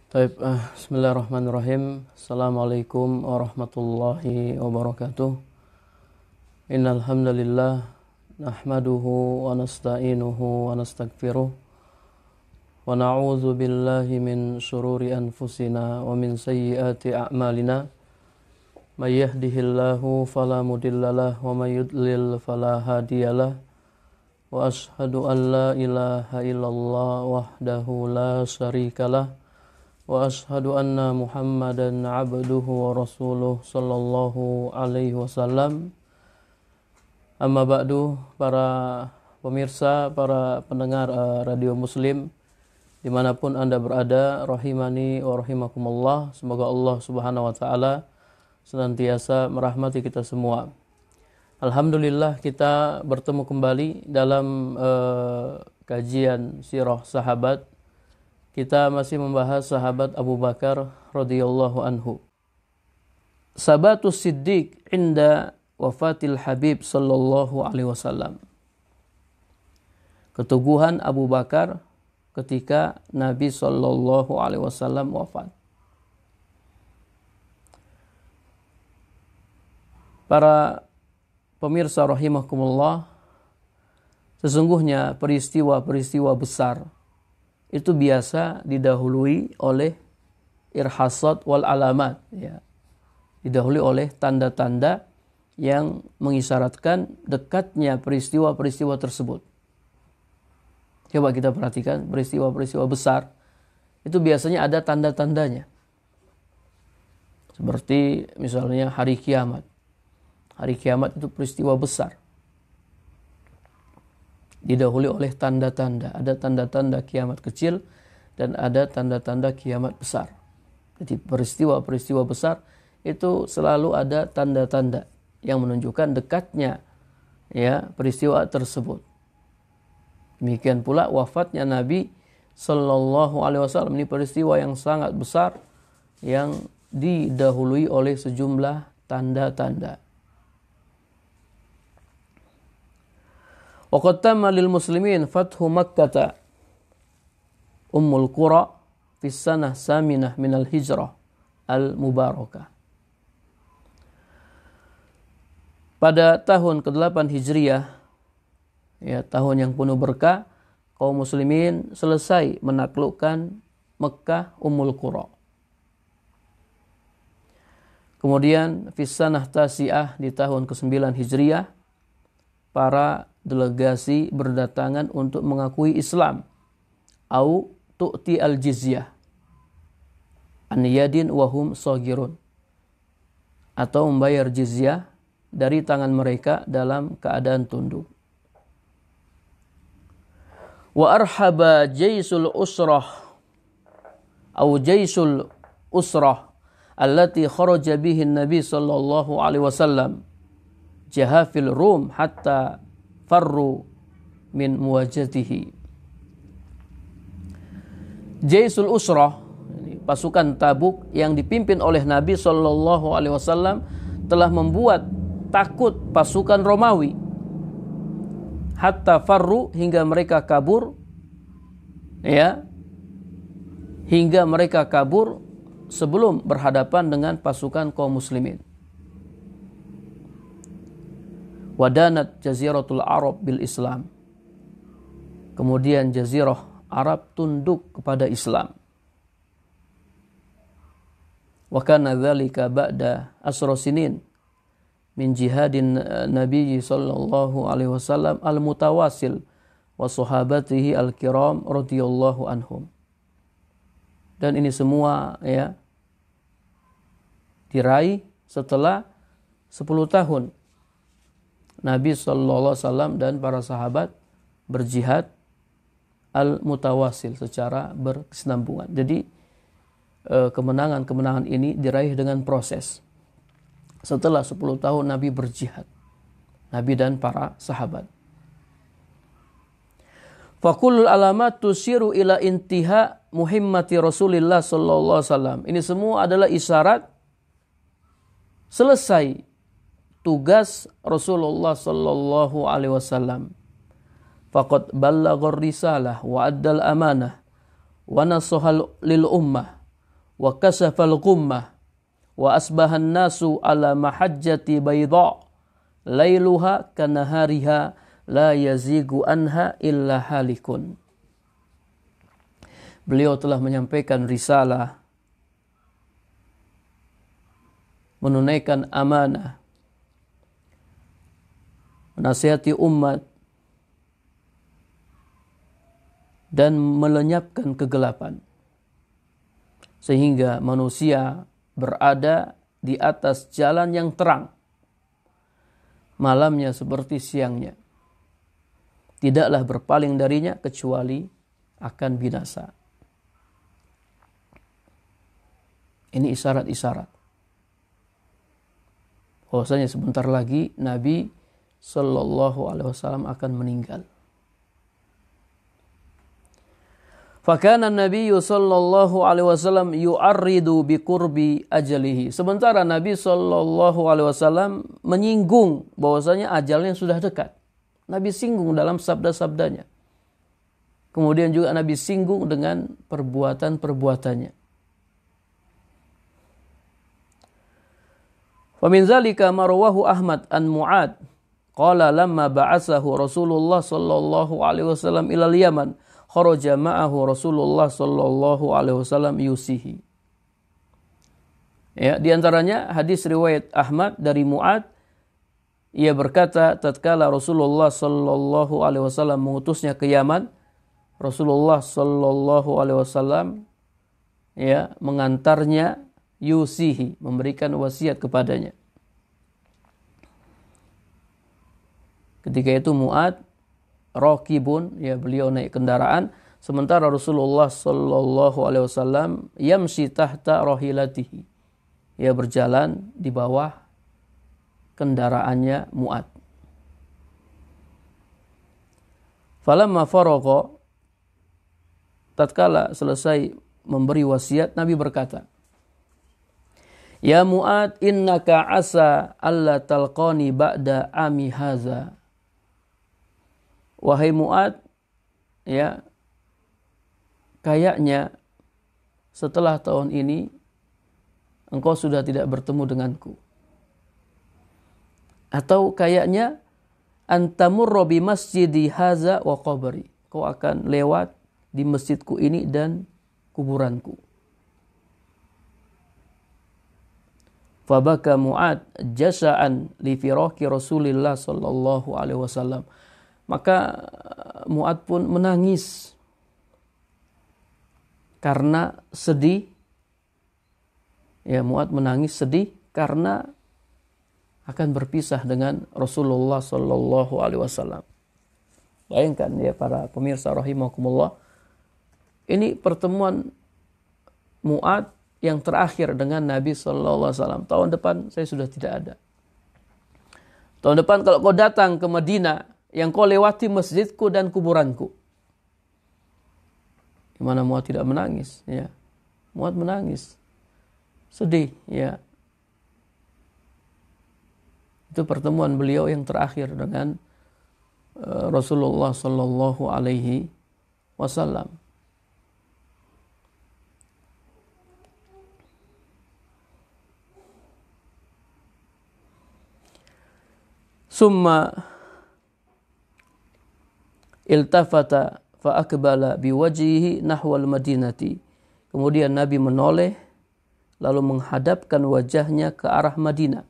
Bismillahirrahmanirrahim. Assalamualaikum warahmatullahi wabarakatuh. Innal hamdalillah nahmaduhu wa nasta'inuhu wa nastaghfiruh wa na'udzu billahi min shururi anfusina wa min sayyiati a'malina. May yahdihillahu fala mudhillalah wa may yudlil fala hadiyalah. Wa ashhadu an la ilaha illallah wahdahu la syarikalah. Wa ashhadu anna Muhammadan abduhu wa rasuluh sallallahu alaihi wasallam. Amma ba'du, para pemirsa, para pendengar Radio Muslim dimanapun Anda berada, rahimani wa rahimakumullah. Semoga Allah subhanahu wa ta'ala senantiasa merahmati kita semua. Alhamdulillah, kita bertemu kembali dalam kajian sirah sahabat. Kita masih membahas sahabat Abu Bakar radhiyallahu anhu. Sabatus Siddiq inda wafatil Habib sallallahu alaihi wasallam. Keteguhan Abu Bakar ketika Nabi sallallahu alaihi wasallam wafat. Para pemirsa rahimakumullah, sesungguhnya peristiwa-peristiwa besar itu biasa didahului oleh irhasat wal alamat, ya. Didahului oleh tanda-tanda yang mengisyaratkan dekatnya peristiwa-peristiwa tersebut. Coba kita perhatikan peristiwa-peristiwa besar itu biasanya ada tanda-tandanya. Seperti misalnya hari kiamat. Hari kiamat itu peristiwa besar. Didahului oleh tanda-tanda. Ada tanda-tanda kiamat kecil dan ada tanda-tanda kiamat besar. Jadi peristiwa-peristiwa besar itu selalu ada tanda-tanda yang menunjukkan dekatnya, ya, peristiwa tersebut. Demikian pula wafatnya Nabi sallallahu alaihi wasallam, ini peristiwa yang sangat besar yang didahului oleh sejumlah tanda-tanda. Waqad tamma lil muslimin fathu Makkah Ummul Qura fi sanah saminah minal hijrah al mubarakah. Pada tahun ke-8 Hijriah, ya, tahun yang penuh berkah, kaum muslimin selesai menaklukkan Mekah Ummul Qura. Kemudian fi sanah tasi'ah di tahun ke-9 Hijriah, para delegasi berdatangan untuk mengakui Islam, au tu'ti al-jizyah an yadin wahum saghirun, atau membayar jizyah dari tangan mereka dalam keadaan tunduk. Wa arhaba jaisul usrah au jaisul usrah allati kharaja bihi an-nabi sallallahu alaihi wasallam jahafil rum hatta farru min muwajatihi. Jaisul Usrah, pasukan Tabuk yang dipimpin oleh Nabi sallallahu alaihi wasallam telah membuat takut pasukan Romawi. Hatta farru, hingga mereka kabur, ya. Hingga mereka kabur sebelum berhadapan dengan pasukan kaum muslimin. Wadanat jaziratul Arab bil Islam. Kemudian jazirah Arab tunduk kepada Islam. Wa kana dzalika ba'da asra sinin min jihadin Nabi sallallahu alaihi wasallam al-mutawasil wa sahabatihi al-kiram radhiyallahu anhum. Dan ini semua, ya, diraih setelah 10 tahun Nabi sallallahu alaihi wasallam dan para sahabat berjihad al-mutawasil, secara berkesinambungan. Jadi kemenangan-kemenangan ini diraih dengan proses. Setelah 10 tahun Nabi berjihad, Nabi dan para sahabat. Fakullul alamat tusiru ila intiha muhimmati Rasulillah sallallahu alaihi wasallam. Ini semua adalah isyarat selesai tugas Rasulullah sallallahu alaihi wasallam. Faqad ballaghar risalah wa addal amanah wa nasahal lil ummah wa kasafal ghummah wa asbahan nasu ala mahajjati bayda lailuha kanahariha la yazigu anha illa halikun. Beliau telah menyampaikan risalah, menunaikan amanah, menasihati umat, dan melenyapkan kegelapan. Sehingga manusia berada di atas jalan yang terang. Malamnya seperti siangnya. Tidaklah berpaling darinya kecuali akan binasa. Ini isyarat-isyarat. Bahwasanya sebentar lagi Nabi Sallallahu Alaihi Wasallam akan meninggal. Fakana Nabi Sallallahu Alaihi Wasallam yu'arridu biqurbi ajalihi. Sementara Nabi Sallallahu Alaihi Wasallam menyinggung bahwasanya ajalnya sudah dekat. Nabi singgung dalam sabda-sabdanya. Kemudian juga Nabi singgung dengan perbuatan-perbuatannya. Famin zalika marwahu Ahmad an Mu'ad qala lamma ba'atsahu Rasulullah sallallahu alaihi wasallam ila al-Yaman kharaja ma'ahu Rasulullah sallallahu alaihi wasallam yusihi. Ya, di antaranya hadis riwayat Ahmad dari Mu'ad, ia berkata tatkala Rasulullah sallallahu alaihi wasallam mengutusnya ke Yaman, Rasulullah sallallahu alaihi wasallam ya mengantarnya yusihi, memberikan wasiat kepadanya. Ketika itu Mu'ad raqibun, ya beliau naik kendaraan, sementara Rasulullah sallallahu alaihi wasallam yamshi tahta rahilatihi, ia berjalan di bawah kendaraannya Mu'ad. Falamma faragha, tatkala selesai memberi wasiat, Nabi berkata, Ya Mu'ad, innaka asa alla talqani ba'da ami haza. Wahai Mu'ad, ya, kayaknya setelah tahun ini engkau sudah tidak bertemu denganku. Atau kayaknya antamurra bi masjidi haza wa qabri. Kau akan lewat di masjidku ini dan kuburanku. Fabaka Mu'ad jasa'an li firaqi Rasulillah sallallahu alaihi wasallam. Maka Mu'ad pun menangis karena sedih. Ya, Mu'ad menangis sedih karena akan berpisah dengan Rasulullah sallallahu alaihi wasallam. Bayangkan ya para pemirsa rahimakumullah, ini pertemuan Mu'ad yang terakhir dengan Nabi sallallahu alaihi wasallam. Tahun depan saya sudah tidak ada. Tahun depan kalau kau datang ke Madinah, yang kau lewati masjidku dan kuburanku. Gimana Mu'ad tidak menangis? Ya, Mu'ad menangis, sedih. Ya, itu pertemuan beliau yang terakhir dengan Rasulullah Sallallahu Alaihi Wasallam. Summa iltafata fa akbala biwajhihi nahwal madinati. Kemudian Nabi menoleh lalu menghadapkan wajahnya ke arah Madinah.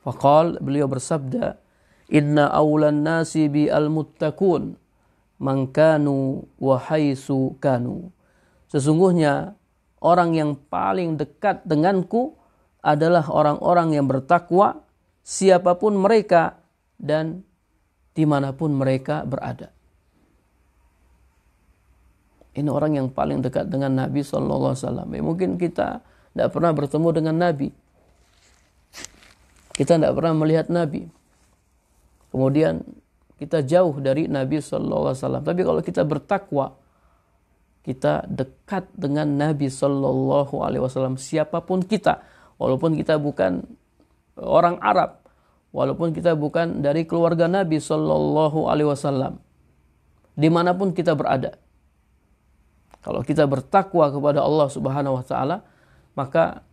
Faqal, beliau bersabda, inna awlan nasi bi al-muttaqun man kanu wa haitsu kanu. Sesungguhnya orang yang paling dekat denganku adalah orang-orang yang bertakwa, siapapun mereka dan dimanapun mereka berada. Ini orang yang paling dekat dengan Nabi SAW. Mungkin kita tidak pernah bertemu dengan Nabi. Kita tidak pernah melihat Nabi. Kemudian kita jauh dari Nabi SAW. Tapi kalau kita bertakwa, kita dekat dengan Nabi SAW. Siapapun kita, walaupun kita bukan orang Arab, walaupun kita bukan dari keluarga Nabi SAW, dimanapun kita berada. Kalau kita bertakwa kepada Allah Subhanahu wa taala, maka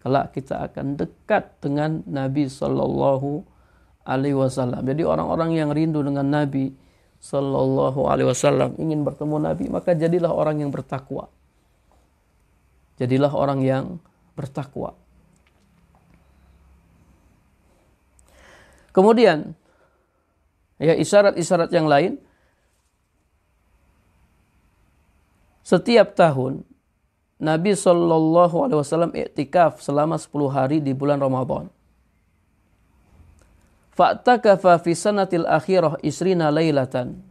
kelak kita akan dekat dengan Nabi sallallahu alaihi wasallam. Jadi orang-orang yang rindu dengan Nabi sallallahu alaihi wasallam, ingin bertemu Nabi, maka jadilah orang yang bertakwa. Jadilah orang yang bertakwa. Kemudian ya, isyarat-isyarat yang lain, setiap tahun Nabi sallallahu alaihi wasallam iktikaf selama 10 hari di bulan Ramadan. Fa'takafa fi sanatil akhirah isrina lailatan.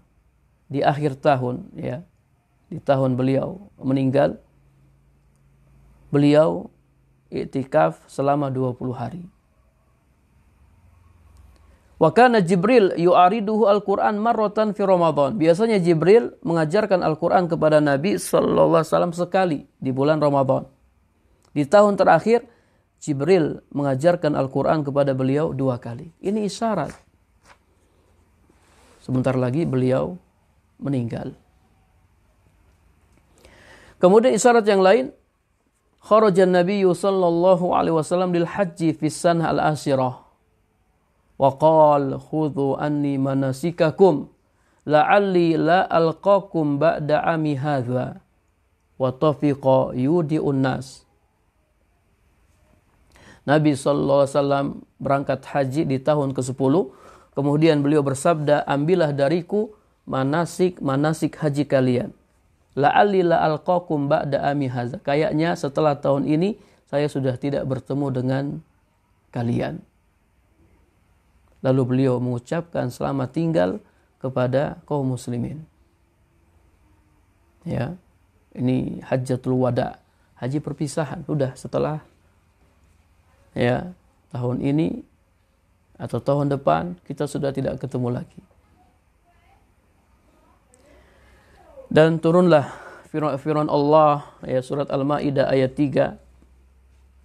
Di akhir tahun, ya, di tahun beliau meninggal, beliau iktikaf selama 20 hari. Wa kana Jibril yu'ariduhu al-Qur'an marratan fi Ramadan. Biasanya Jibril mengajarkan Al-Qur'an kepada Nabi sallallahu alaihi wasallam sekali di bulan Ramadan. Di tahun terakhir Jibril mengajarkan Al-Quran kepada beliau 2 kali. Ini isyarat. Sebentar lagi beliau meninggal. Kemudian isyarat yang lain, kharajan Nabiyyu sallallahu alaihi wasallam lil haji fi sanah al-ashirah. Wa qala khudhu anni manasikakum la'alli la alqakum ba'da ami hadza. Wa tafiqa yudi'un nas. Nabi SAW berangkat haji di tahun ke-10. Kemudian beliau bersabda, ambillah dariku manasik haji kalian. La'alli la'alqakum ba'da ami hadza. Kayaknya setelah tahun ini saya sudah tidak bertemu dengan kalian. Lalu beliau mengucapkan selamat tinggal kepada kaum muslimin. Ya, ini hajjatul wada, haji perpisahan. Sudah setelah ya, tahun ini atau tahun depan kita sudah tidak ketemu lagi. Dan turunlah firman Allah, ya, surat Al-Maidah ayat 3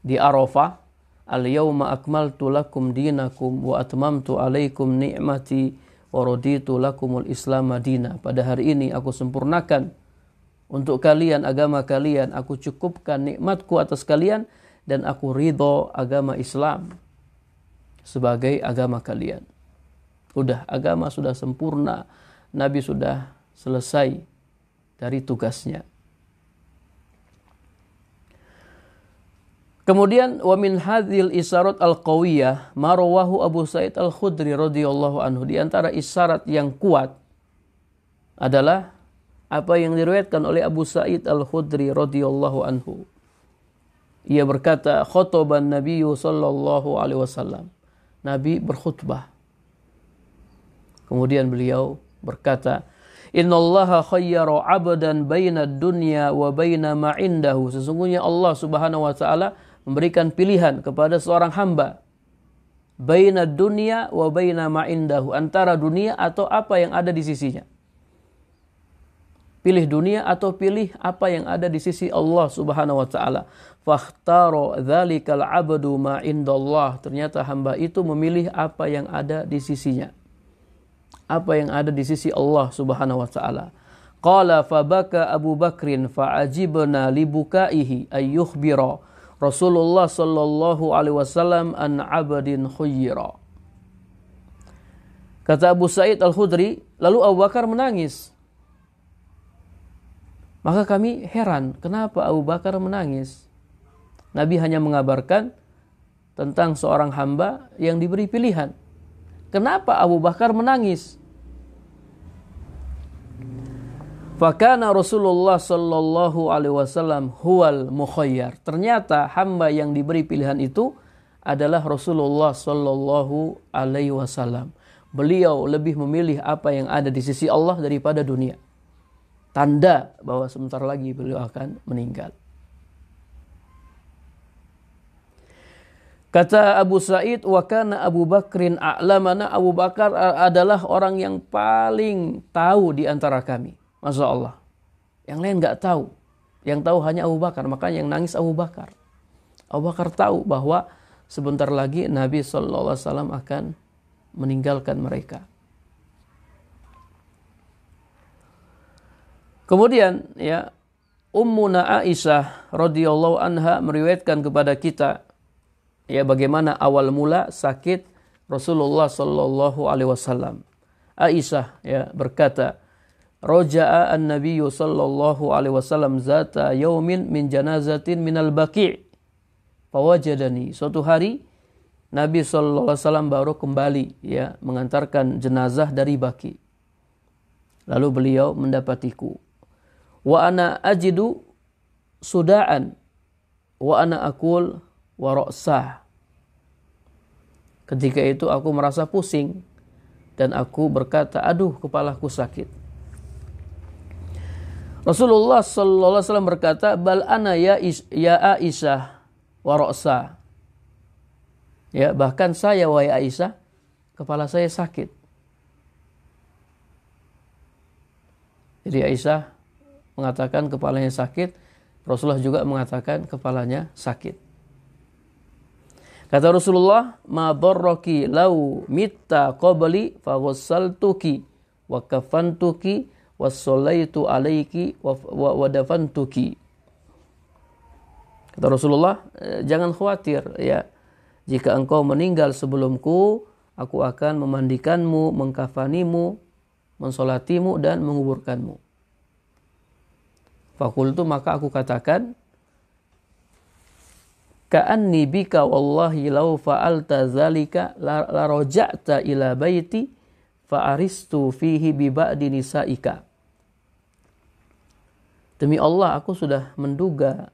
di Arafah, al-yawma akmaltu lakum dinakum wa atmamtu alaikum ni'mati wa raditu lakumul islam madina. Pada hari ini aku sempurnakan untuk kalian agama kalian, aku cukupkan nikmatku atas kalian, dan aku ridho agama Islam sebagai agama kalian. Udah, agama sudah sempurna. Nabi sudah selesai dari tugasnya. Kemudian wa min hadhil isyarat al-qawiyah ma rawahu Abu Sa'id al-Khudri radhiyallahu anhu. Di antara isyarat yang kuat adalah apa yang diriwayatkan oleh Abu Sa'id al-Khudri radhiyallahu anhu. Ia berkata, khotoban Nabi sallallahu alaihi wasallam. Nabi berkhutbah. Kemudian beliau berkata, innallaha khayyara 'abdan baina dunya wa baina ma 'indahu. Sesungguhnya Allah Subhanahu wa taala memberikan pilihan kepada seorang hamba, baina dunya wa baina ma 'indahu, antara dunia atau apa yang ada di sisinya. Pilih dunia atau pilih apa yang ada di sisi Allah Subhanahu wa taala. Fakhtaro dzalikal 'abdu ma indallah. Ternyata hamba itu memilih apa yang ada di sisinya. Apa yang ada di sisi Allah Subhanahu wa taala. Qala fabaka Abu Bakrin fa'ajibna libukaihi ayyukhbira Rasulullah sallallahu alaihi wasallam an 'abdin khuyyira. Kata Abu Sa'id Al-Khudri, lalu Abu Bakar menangis. Maka kami heran, kenapa Abu Bakar menangis? Nabi hanya mengabarkan tentang seorang hamba yang diberi pilihan. Kenapa Abu Bakar menangis? Fakana Rasulullah sallallahu alaihi wasallam huwal mukhayyar. Ternyata hamba yang diberi pilihan itu adalah Rasulullah sallallahu alaihi wasallam. Beliau lebih memilih apa yang ada di sisi Allah daripada dunia. Tanda bahwa sebentar lagi beliau akan meninggal. Kata Abu Sa'id, wa kana Abu Bakrin a'lamana. Abu Bakar adalah orang yang paling tahu di antara kami. Masya Allah. Yang lain nggak tahu. Yang tahu hanya Abu Bakar. Makanya yang nangis Abu Bakar. Abu Bakar tahu bahwa sebentar lagi Nabi SAW akan meninggalkan mereka. Kemudian ya Ummuna Aisyah radhiyallahu anha meriwayatkan kepada kita ya bagaimana awal mula sakit Rasulullah sallallahu alaihi wasallam. Aisyah ya berkata, "Raja'a an-nabiy sallallahu alaihi wasallam zata yaumin min janazatin minal Baqi'. Fawajadani." Suatu hari Nabi sallallahu alaihi wasallam baru kembali ya mengantarkan jenazah dari Baqi'. Lalu beliau mendapatiku. Wa ana ajidu sudaan wa ana aqul wa ra'sah. Ketika itu aku merasa pusing dan aku berkata, aduh kepalaku sakit. Rasulullah sallallahu alaihi wasallam berkata, bal ana ya Aisyah wa ra'sah. Ya, bahkan saya wahai Aisyah, kepala saya sakit. Jadi Aisyah mengatakan kepalanya sakit, Rasulullah juga mengatakan kepalanya sakit. Kata Rasulullah, ma darraki lau mitta qabli fa ghassaltuki wa kafantuki wa sallaitu alaiki wa dafantuki. Kata Rasulullah, jangan khawatir ya. Jika engkau meninggal sebelumku, aku akan memandikanmu, mengkafanimu, mensolatimu dan menguburkanmu. Fakultu, maka aku katakan, ka'anni bika wallahi law fa'alta zalika la raja'ta ila baiti fa'aristu fihi bi ba'di nisa'ika. Demi Allah, aku sudah menduga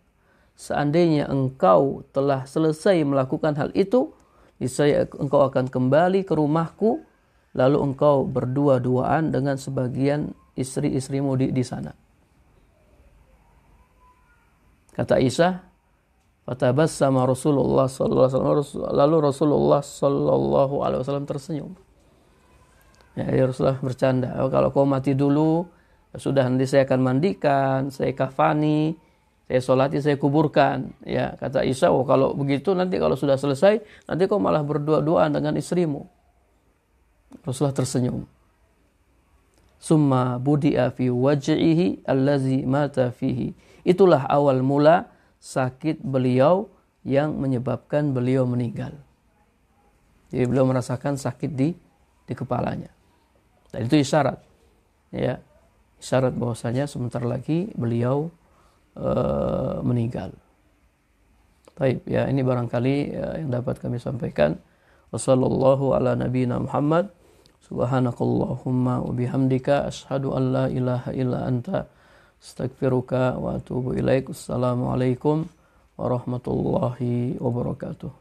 seandainya engkau telah selesai melakukan hal itu, niscaya engkau akan kembali ke rumahku, lalu engkau berdua-duaan dengan sebagian istri-istrimu di sana. Kata Aisyah, fatabassama Rasulullah sallallahu alaihi wasallam, lalu Rasulullah sallallahu alaihi wasallam tersenyum. Ya, Rasulullah bercanda, kalau kau mati dulu, ya sudah nanti saya akan mandikan, saya kafani, saya solati, saya kuburkan. Ya, kata Aisyah, oh kalau begitu nanti kalau sudah selesai, nanti kau malah berdua-duaan dengan istrimu. Rasulullah tersenyum. Summa budi'a fi waj'ihi allazi mata fihi. Itulah awal mula sakit beliau yang menyebabkan beliau meninggal. Jadi beliau merasakan sakit di kepalanya. Dan itu isyarat. Ya, isyarat bahwasanya sebentar lagi beliau meninggal. Baik, ya ini barangkali yang dapat kami sampaikan. Wassallallahu ala nabiyina Muhammad. Subhanakallahumma wa bihamdika asyhadu an la ilaha illa anta astaghfiruka wa atubu ilaik. Assalamualaikum warahmatullahi wabarakatuh.